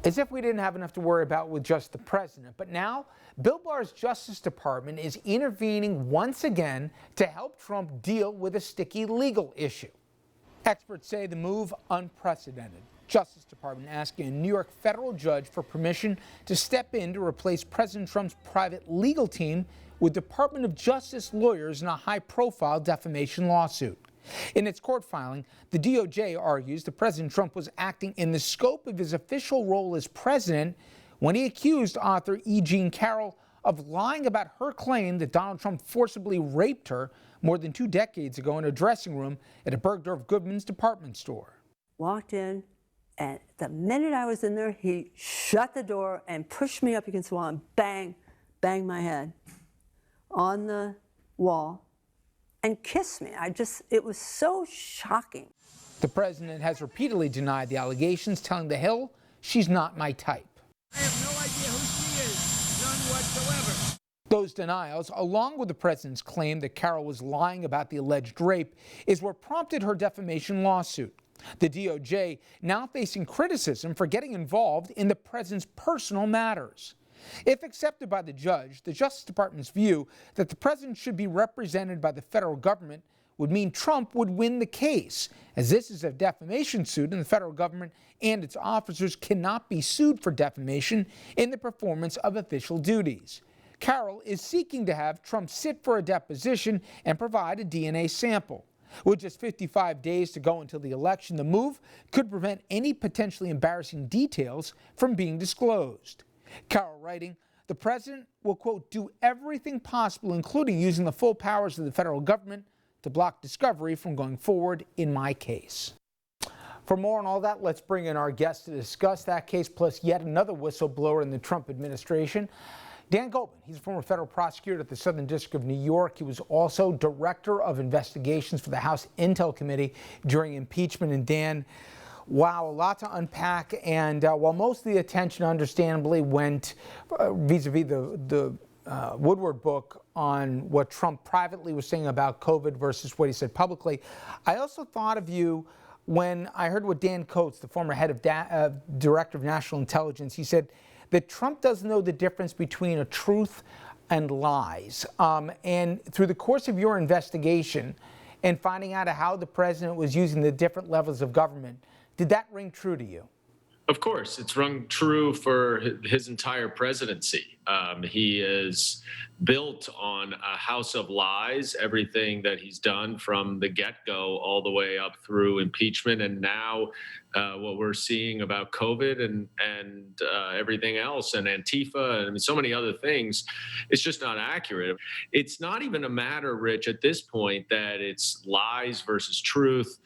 As if we didn't have enough to worry about with just the president. But now, Bill Barr's Justice Department is intervening once again to help Trump deal with a sticky legal issue. Experts say the move unprecedented. Justice Department asking a New York federal judge for permission to step in to replace President Trump's private legal team with Department of Justice lawyers in a high-profile defamation lawsuit. In its court filing, the DOJ argues that President Trump was acting in the scope of his official role as president when he accused author E. Jean Carroll of lying about her claim that Donald Trump forcibly raped her more than 2 decades ago in a dressing room at a Bergdorf Goodman's department store. Walked in, and the minute I was in there, he shut the door and pushed me up against the wall and bang, banged my head on the wall and kissed me. It was so shocking. The president has repeatedly denied the allegations, telling The Hill she's not my type. I have no idea who she is, none whatsoever. Those denials, along with the president's claim that Carroll was lying about the alleged rape, is what prompted her defamation lawsuit. The DOJ now facing criticism for getting involved in the president's personal matters. If accepted by the judge, the Justice Department's view that the president should be represented by the federal government would mean Trump would win the case, as this is a defamation suit and the federal government and its officers cannot be sued for defamation in the performance of official duties. Carroll is seeking to have Trump sit for a deposition and provide a DNA sample. With just 55 days to go until the election, the move could prevent any potentially embarrassing details from being disclosed. Carroll writing, the president will, quote, do everything possible, including using the full powers of the federal government, to block discovery from going forward in my case. For more on all that, let's bring in our guest to discuss that case, plus yet another whistleblower in the Trump administration. Dan Goldman, he's a former federal prosecutor at the Southern District of New York. He was also director of investigations for the House Intel Committee during impeachment. And Dan, wow, a lot to unpack. And while most of the attention understandably went vis-a-vis the Woodward book on what Trump privately was saying about COVID versus what he said publicly, I also thought of you when I heard what Dan Coates, the former head of Director of National Intelligence, he said that Trump doesn't know the difference between a truth and lies. And through the course of your investigation and finding out how the president was using the different levels of government, did that ring true to you? Of course, it's rung true for his entire presidency. He is built on a house of lies, everything that he's done from the get-go all the way up through impeachment, and now what we're seeing about COVID and everything else, and Antifa, and so many other things. It's just not accurate. It's not even a matter, Rich, at this point that it's lies versus truth.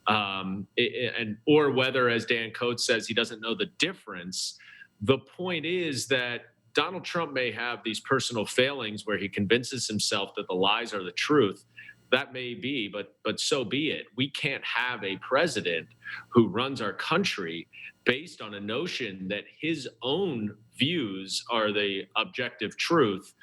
Or whether, as Dan Coates says, he doesn't know the difference. The point is that Donald Trump may have these personal failings where he convinces himself that the lies are the truth. That may be, but so be it. We can't have a president who runs our country based on a notion that his own views are the objective truth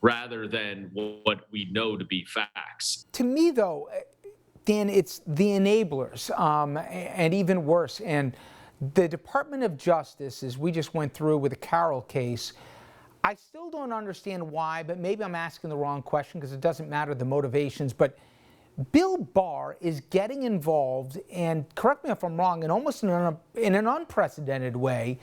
rather than what we know to be facts. To me, though, Dan, it's the enablers, and even worse. And the Department of Justice, as we just went through with the Carroll case, I still don't understand why, but maybe I'm asking the wrong question because it doesn't matter the motivations. But Bill Barr is getting involved, and correct me if I'm wrong, and almost in an unprecedented way,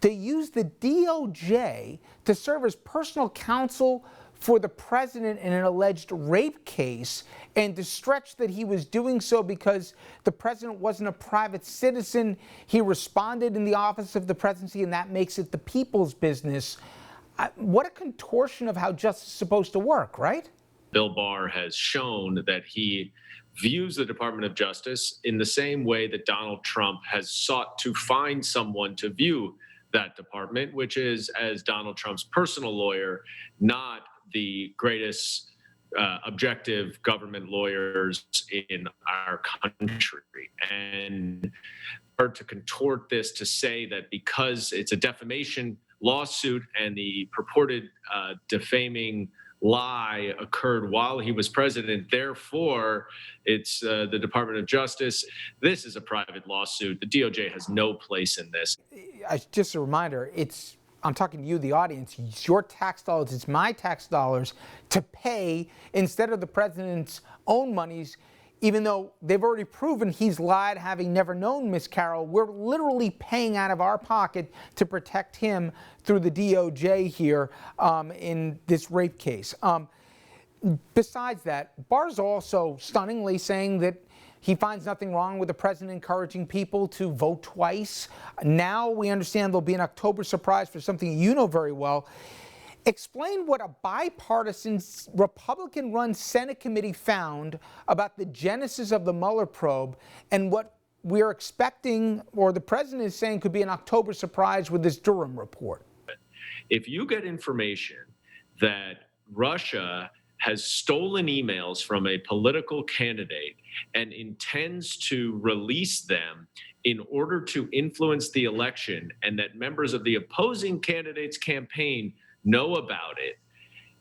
to use the DOJ to serve as personal counsel for the president in an alleged rape case, and to stretch that he was doing so because the president wasn't a private citizen. He responded in the office of the presidency, and that makes it the people's business. What a contortion of how justice is supposed to work, right? Bill Barr has shown that he views the Department of Justice in the same way that Donald Trump has sought to find someone to view that department, which is as Donald Trump's personal lawyer, not the greatest objective government lawyers in our country. And to contort this to say that because it's a defamation lawsuit and the purported defaming lie occurred while he was president. Therefore, it's the Department of Justice. This is a private lawsuit. The DOJ has no place in this. Just a reminder, I'm talking to you, the audience. It's your tax dollars, it's my tax dollars to pay instead of the president's own monies. Even though they've already proven he's lied, having never known Miss Carroll, we're literally paying out of our pocket to protect him through the DOJ here in this rape case. Besides that, Barr's also stunningly saying that he finds nothing wrong with the president encouraging people to vote twice. Now we understand there'll be an October surprise for something you know very well. Explain what a bipartisan Republican-run Senate committee found about the genesis of the Mueller probe and what we're expecting, or the president is saying, could be an October surprise with this Durham report. If you get information that Russia has stolen emails from a political candidate and intends to release them in order to influence the election, and that members of the opposing candidate's campaign know about it,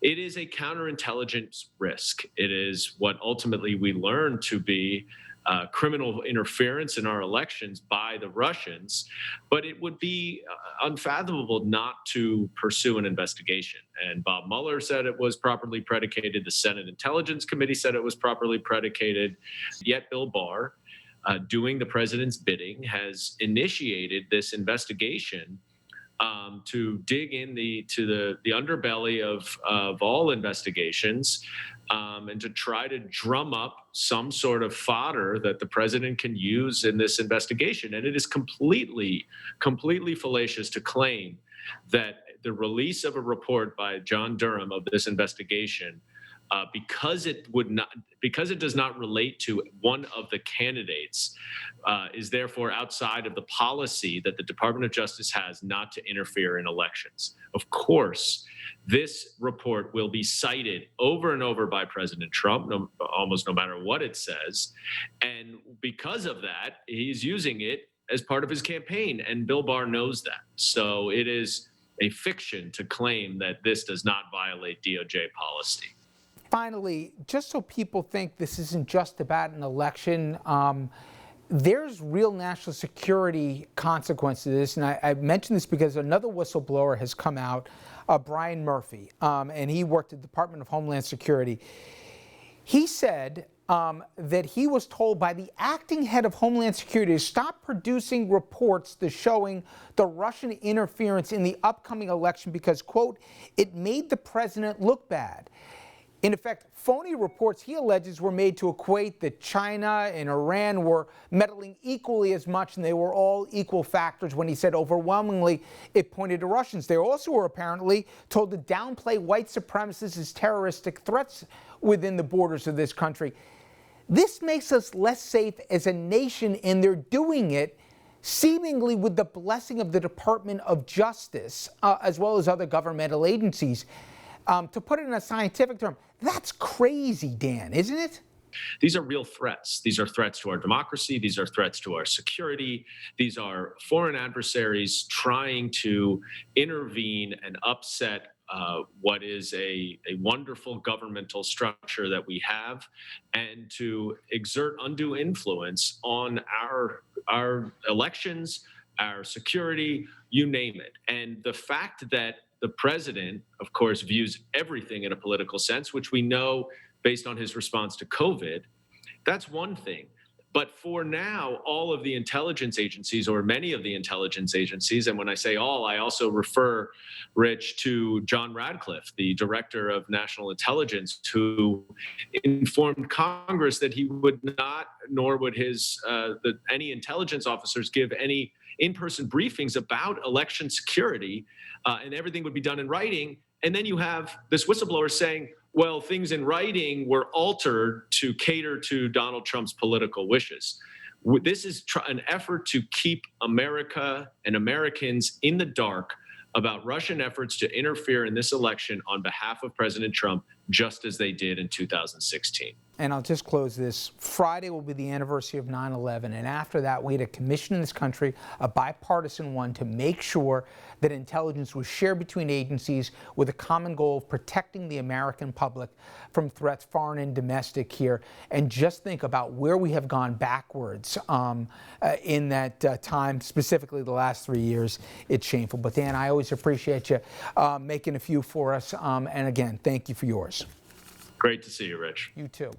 it is a counterintelligence risk. It is what ultimately we learn to be criminal interference in our elections by the Russians, but it would be unfathomable not to pursue an investigation. And Bob Mueller said it was properly predicated. The Senate Intelligence Committee said it was properly predicated. Yet Bill Barr, doing the president's bidding, has initiated this investigation to dig into the underbelly of all investigations, and to try to drum up some sort of fodder that the president can use in this investigation. And it is completely fallacious to claim that the release of a report by John Durham of this investigation, because it does not relate to one of the candidates, is therefore outside of the policy that the Department of Justice has not to interfere in elections. Of course, this report will be cited over and over by President Trump, almost no matter what it says. And because of that, he's using it as part of his campaign, and Bill Barr knows that. So it is a fiction to claim that this does not violate DOJ policy. Finally, just so people think this isn't just about an election, there's real national security consequences to this. And I mention this because another whistleblower has come out, Brian Murphy, and he worked at the Department of Homeland Security. He said that he was told by the acting head of Homeland Security to stop producing reports showing the Russian interference in the upcoming election because, quote, it made the president look bad. In effect, phony reports, he alleges, were made to equate that China and Iran were meddling equally as much, and they were all equal factors when he said overwhelmingly it pointed to Russians. They also were apparently told to downplay white supremacists as terroristic threats within the borders of this country. This makes us less safe as a nation, and they're doing it seemingly with the blessing of the Department of Justice, as well as other governmental agencies. To put it in a scientific term, that's crazy, Dan, isn't it? These are real threats. These are threats to our democracy. These are threats to our security. These are foreign adversaries trying to intervene and upset what is a wonderful governmental structure that we have, and to exert undue influence on our elections, our security, you name it. And the fact that the president, of course, views everything in a political sense, which we know based on his response to COVID, that's one thing. But for now, all of the intelligence agencies, or many of the intelligence agencies, and when I say all, I also refer, Rich, to John Radcliffe, the director of national intelligence, who informed Congress that he would not, nor would any intelligence officers give any in-person briefings about election security, and everything would be done in writing. And then you have this whistleblower saying, well, things in writing were altered to cater to Donald Trump's political wishes. This is an effort to keep America and Americans in the dark about Russian efforts to interfere in this election on behalf of President Trump. just as they did in 2016. And I'll just close this. Friday will be the anniversary of 9/11. And after that, we had a commission in this country, a bipartisan one, to make sure that intelligence was shared between agencies with a common goal of protecting the American public from threats, foreign and domestic here. And just think about where we have gone backwards in that time, specifically the last 3 years. It's shameful. But Dan, I always appreciate you making a few for us. And again, thank you for yours. Great to see you, Rich. You too.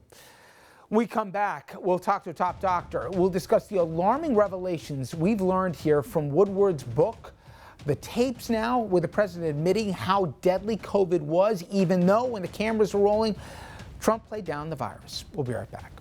When we come back, we'll talk to a top doctor. We'll discuss the alarming revelations we've learned here from Woodward's book, the tapes now with the president admitting how deadly COVID was, even though when the cameras were rolling, Trump played down the virus. We'll be right back.